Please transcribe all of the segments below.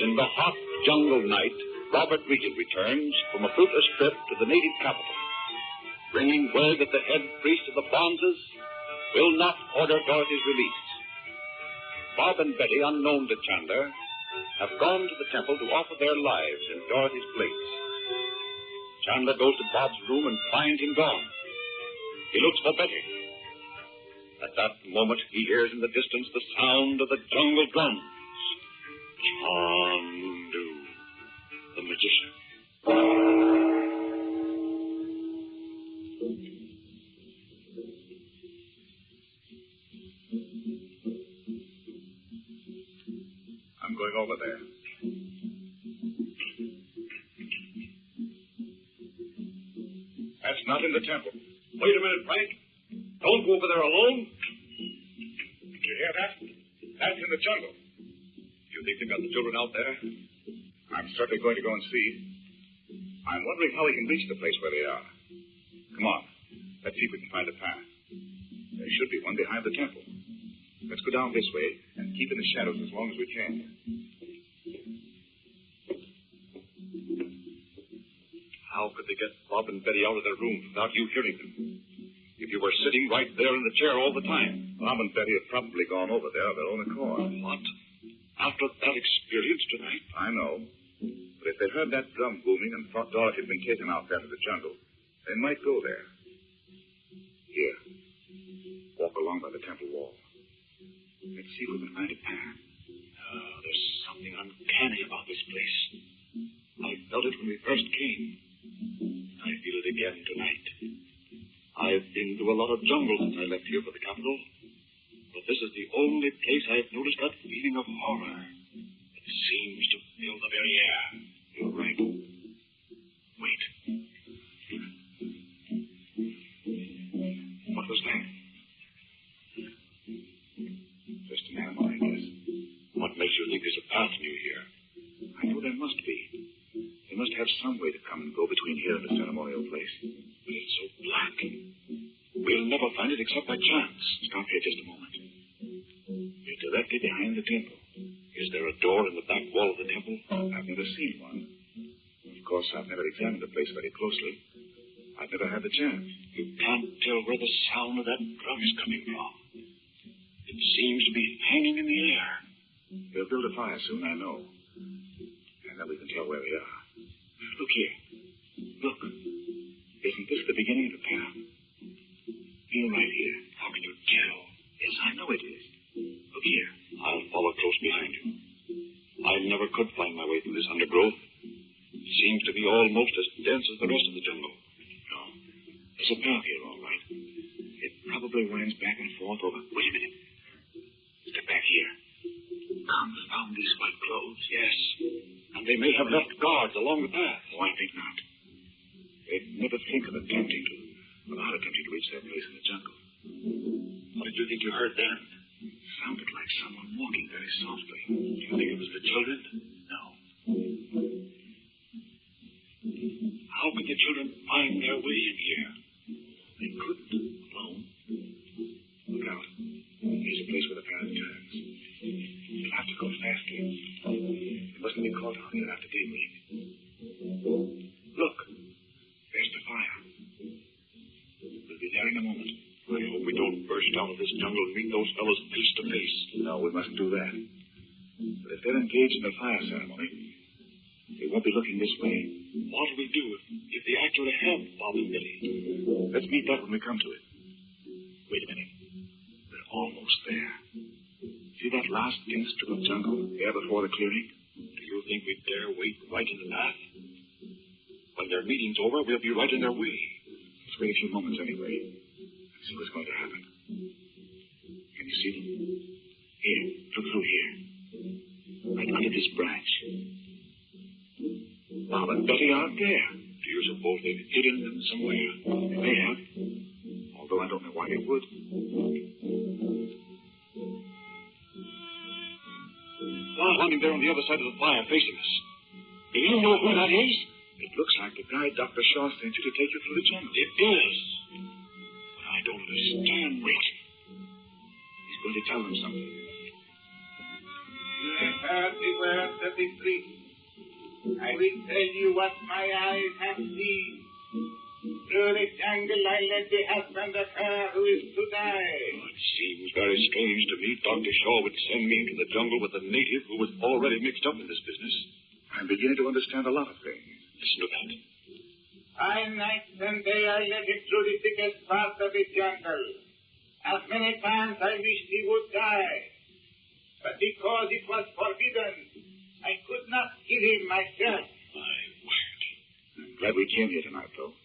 In the hot jungle night, Robert Regan returns from a fruitless trip to the native capital, bringing word that the head priest of the Bonzes will not order Dorothy's release. Bob and Betty, unknown to Chandler, have gone to the temple to offer their lives in Dorothy's place. Chandler goes to Bob's room and finds him gone. He looks for Betty. At that moment, he hears in the distance the sound of the jungle drums. Chandu, the magician. I'm going over there. That's not in the temple. Wait a minute, Frank. Don't go over there alone. Did you hear that? That's in the jungle. You think they've got the children out there? I'm certainly going to go and see. I'm wondering how we can reach the place where they are. Come on. Let's see if we can find a path. There should be one behind the temple. Let's go down this way and keep in the shadows as long as we can. How could they get Bob and Betty out of their room without you hearing them? If you were sitting right there in the chair all the time. Bob and Betty have probably gone over there of their own accord. What? After that experience tonight? I know. But if they heard that drum booming and thought Dorothy had been taken out there to the jungle, they might go there. Here. Walk along by the temple wall. Let's see if we can find a path. Oh, there's something uncanny about this place. I felt it when we first came. I feel it again tonight. I've been to a lot of jungle since I left here for the capital, but this is the only place I've noticed that feeling of horror. It seems to fill the very air. You're right. Wait. What was that? Just an animal, I guess. What makes you think there's a path near here? I know there must be. They must have some way to come and go between here and the ceremonial place. But it's so black. We'll never find it except by chance. Stop here just a moment. You're directly behind the temple. Is there a door in the back wall of the temple? I've never seen one. Of course, I've never examined the place very closely. I've never had the chance. You can't tell where the sound of that drum is coming from. It seems to be hanging in the air. We'll build a fire soon, I know. And then we can tell where we are. Look here. Look. Isn't this the beginning of the path? Feel right here. How can you tell? Yes, I know it is. Look here. I'll follow close behind you. I never could find my way through this undergrowth. It seems to be almost as dense as the rest of the jungle. No. There's a path here, all right. It probably winds back and forth over... Wait a minute. Step back here. Confound these white clothes. Yes. And they may have left guards along the path. Oh, I think not. They'd never think of attempting to reach that place in the jungle. What did you think you heard then? It sounded like someone walking very softly. Do you think it was the children? No. How could the children find their way in here? They couldn't alone. Look out. Here's a place where the path turns. You'll have to go faster. You mustn't be caught out here after daybreak. Look. There's the fire. We'll be there in a moment. I hope we don't burst out of this jungle and meet those fellows face to face. No, we mustn't do that. But if they're engaged in the fire ceremony, they won't be looking this way. What'll we do if they actually have Bob and Betty? Let's meet that when we come to it. Wait a minute. We're almost there. See that last thin strip of jungle there before the clearing? Do you think we'd dare wait right in the path? When their meeting's over, we'll be right in their way. Let's wait a few moments anyway. And see what's going to happen. Can you see them? Here, look through here. Right under this branch. Bob and Betty aren't there. Do you suppose they've hidden them somewhere? They may have. Although I don't know why they would. Standing there on the other side of the fire facing us. Do you know who that is? It looks like the guy Dr. Shaw sent you to take you through the jungle. It is. But I don't understand. Wait. He's going to tell them something. He has but the words of the priest. I will tell you what my eyes have seen. Through the jungle I led the husband of her who is to die. It seems very strange to me Dr. Shaw would send me into the jungle with a native who was already mixed up in this business. I'm beginning to understand a lot of things. Listen to that. By night and day I led him through the thickest parts of the jungle. As many times I wished he would die. But because it was forbidden, I could not kill him myself. My word. I'm glad we came here tonight, though.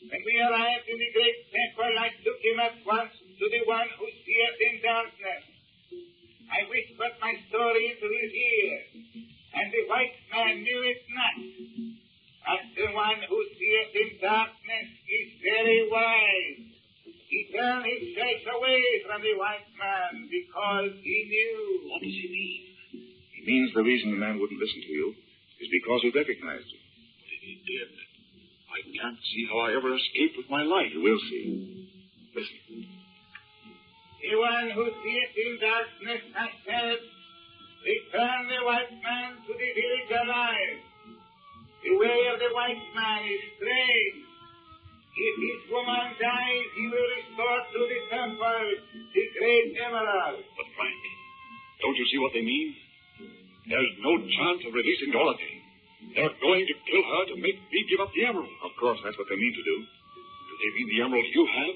When we arrived in the great temple, I took him at once to the one who seeth in darkness. I whispered my story into his ear, and the white man knew it not. But the one who seeth in darkness is very wise. He turned his face away from the white man because he knew. What does he mean? He means the reason the man wouldn't listen to you is because he recognized you. But if he did, I can't see how I ever escaped with my life. You will see. Listen. The one who seeth in darkness has said, return the white man to the village alive. The way of the white man is straight. If his woman dies, he will restore to the temple the great emerald. But Frank, don't you see what they mean? There's no chance of releasing Dorothy. They're going to kill her to make me give up the emerald. Of course, that's what they mean to do. Do they mean the emerald you have?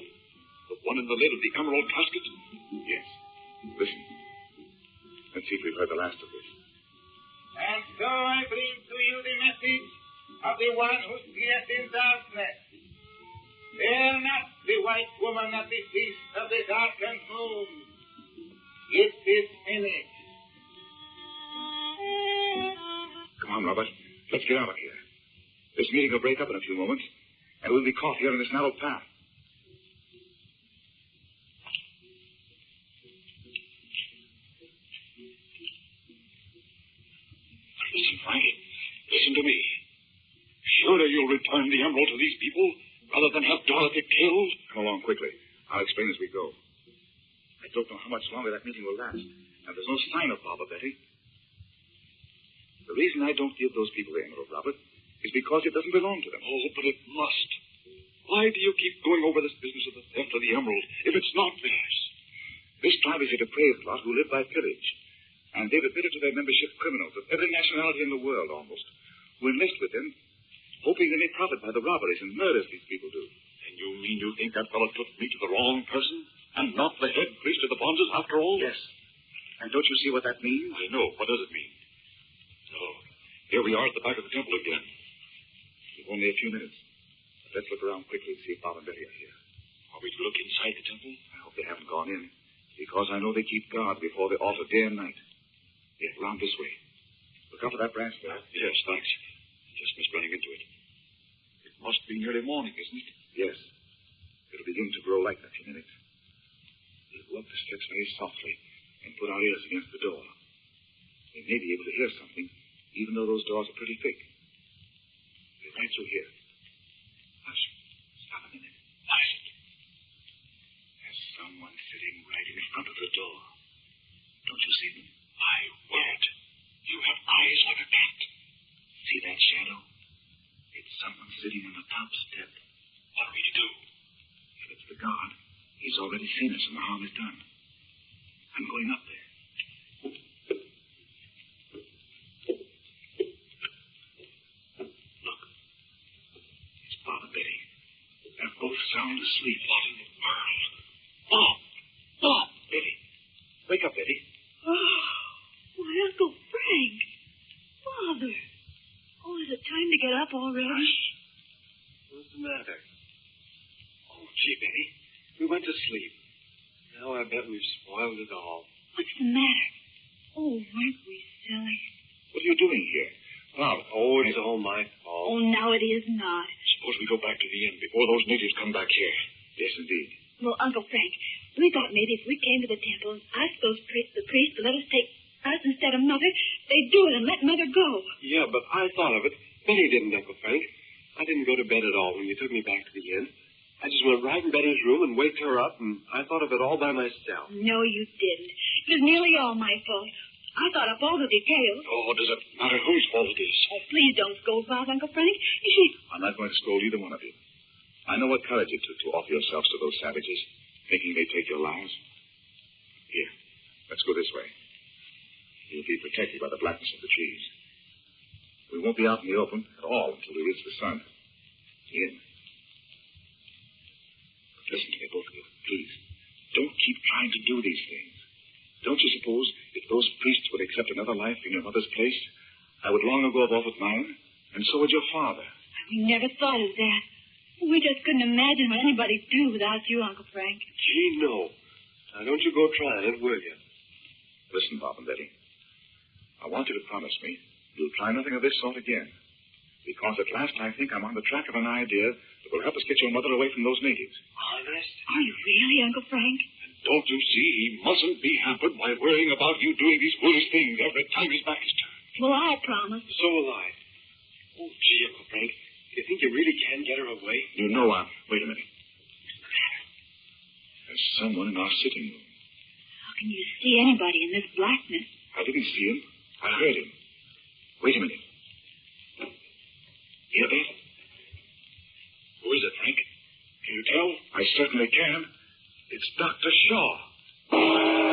The one in the lid of the emerald casket? Yes. Listen. Let's see if we've heard the last of this. And so I bring to you the message of the one who seeth in darkness. Fear not the white woman at the feast of the darkened moon. It is finished. Come on, Robert. Let's get out of here. This meeting will break up in a few moments, and we'll be caught here in this narrow path. Listen, Frank. Listen to me. Surely you'll return the emerald to these people rather than have Dorothy killed? Come along quickly. I'll explain as we go. I don't know how much longer that meeting will last, and there's no sign of Father Betty. The reason I don't give those people the emerald, Robert, is because it doesn't belong to them. Oh, but it must. Why do you keep going over this business of the theft of the emerald if it's not theirs? This tribe is a depraved lot who live by pillage, and they've admitted to their membership criminals of every nationality in the world, almost, who enlist with them, hoping they may profit by the robberies and murders these people do. And you mean you think that fellow took me to the wrong person and not the head priest of the Bonzes after all? Yes. And don't you see what that means? I know. What does it mean? Oh, here we are at the back of the temple again. We've only a few minutes. But let's look around quickly and see if Bob and Betty are here. Are we to look inside the temple? I hope they haven't gone in, because I know they keep guard before the altar day and night. Yes, round this way. Look up at that branch there. Yes, thanks. Just missed running into it. It must be nearly morning, isn't it? Yes. It'll begin to grow light in a few minutes. We'll go up the steps very softly and put our ears against the door. We may be able to hear something, even though those doors are pretty thick. They're right through here. Hush. Stop a minute. What is it? There's someone sitting right in front of the door. Don't you see them? My word. You have eyes like a cat. See that shadow? It's someone sitting on the top step. What are we to do? If it's the guard, he's already seen us and the harm is done. I'm going up there. Look. It's Bob and Betty. They're both sound asleep. What in the world? Bob! Bob! Betty. Wake up, Betty. Oh, why, Uncle Frank. Father. Oh, is it time to get up already? What's the matter? Oh, gee, Betty. We went to sleep. Now I bet we've spoiled it all. What's the matter? Oh, weren't we silly? What are you doing here? Bob. Oh, it's all my fault. Oh, now it is not. Suppose we go back to the inn before those natives come back here. Yes, indeed. Well, Uncle Frank, we thought maybe if we came to the temple and asked the priest to let us take us instead of Mother, they'd do it and let Mother go. Yeah, but I thought of it. Betty didn't, Uncle Frank. I didn't go to bed at all when you took me back to the inn. I just went right in Betty's room and waked her up, and I thought of it all by myself. No, you didn't. It was nearly all my fault. I thought up all the details. Oh, does it matter whose fault it is? Oh, please don't scold Bob, Uncle Frank. She... I'm not going to scold either one of you. I know what courage it took to offer yourselves to those savages, thinking they'd take your lives. Here, let's go this way. You'll be protected by the blackness of the trees. We won't be out in the open at all until we reach the sun. In. But listen to me, both of you, please. Don't keep trying to do these things. Don't you suppose if those priests would accept another life in your mother's place, I would long ago have offered mine, and so would your father. We never thought of that. We just couldn't imagine what anybody'd do without you, Uncle Frank. Gee, no. Now, don't you go trying it, will you? Listen, Bob and Betty. I want you to promise me you'll try nothing of this sort again. Because at last I think I'm on the track of an idea that will help us get your mother away from those natives. Honest? Are you really, Uncle Frank? Don't you see? He mustn't be hampered by worrying about you doing these foolish things every time his back is turned. Well, I'll promise. So will I. Oh, gee, Uncle Frank, you think you really can get her away? You know, wait a minute. There's someone in our sitting room. How can you see anybody in this blackness? I didn't see him. I heard him. Wait a minute. Hear that? Who is it, Frank? Can you tell? I certainly can. It's Dr. Shaw.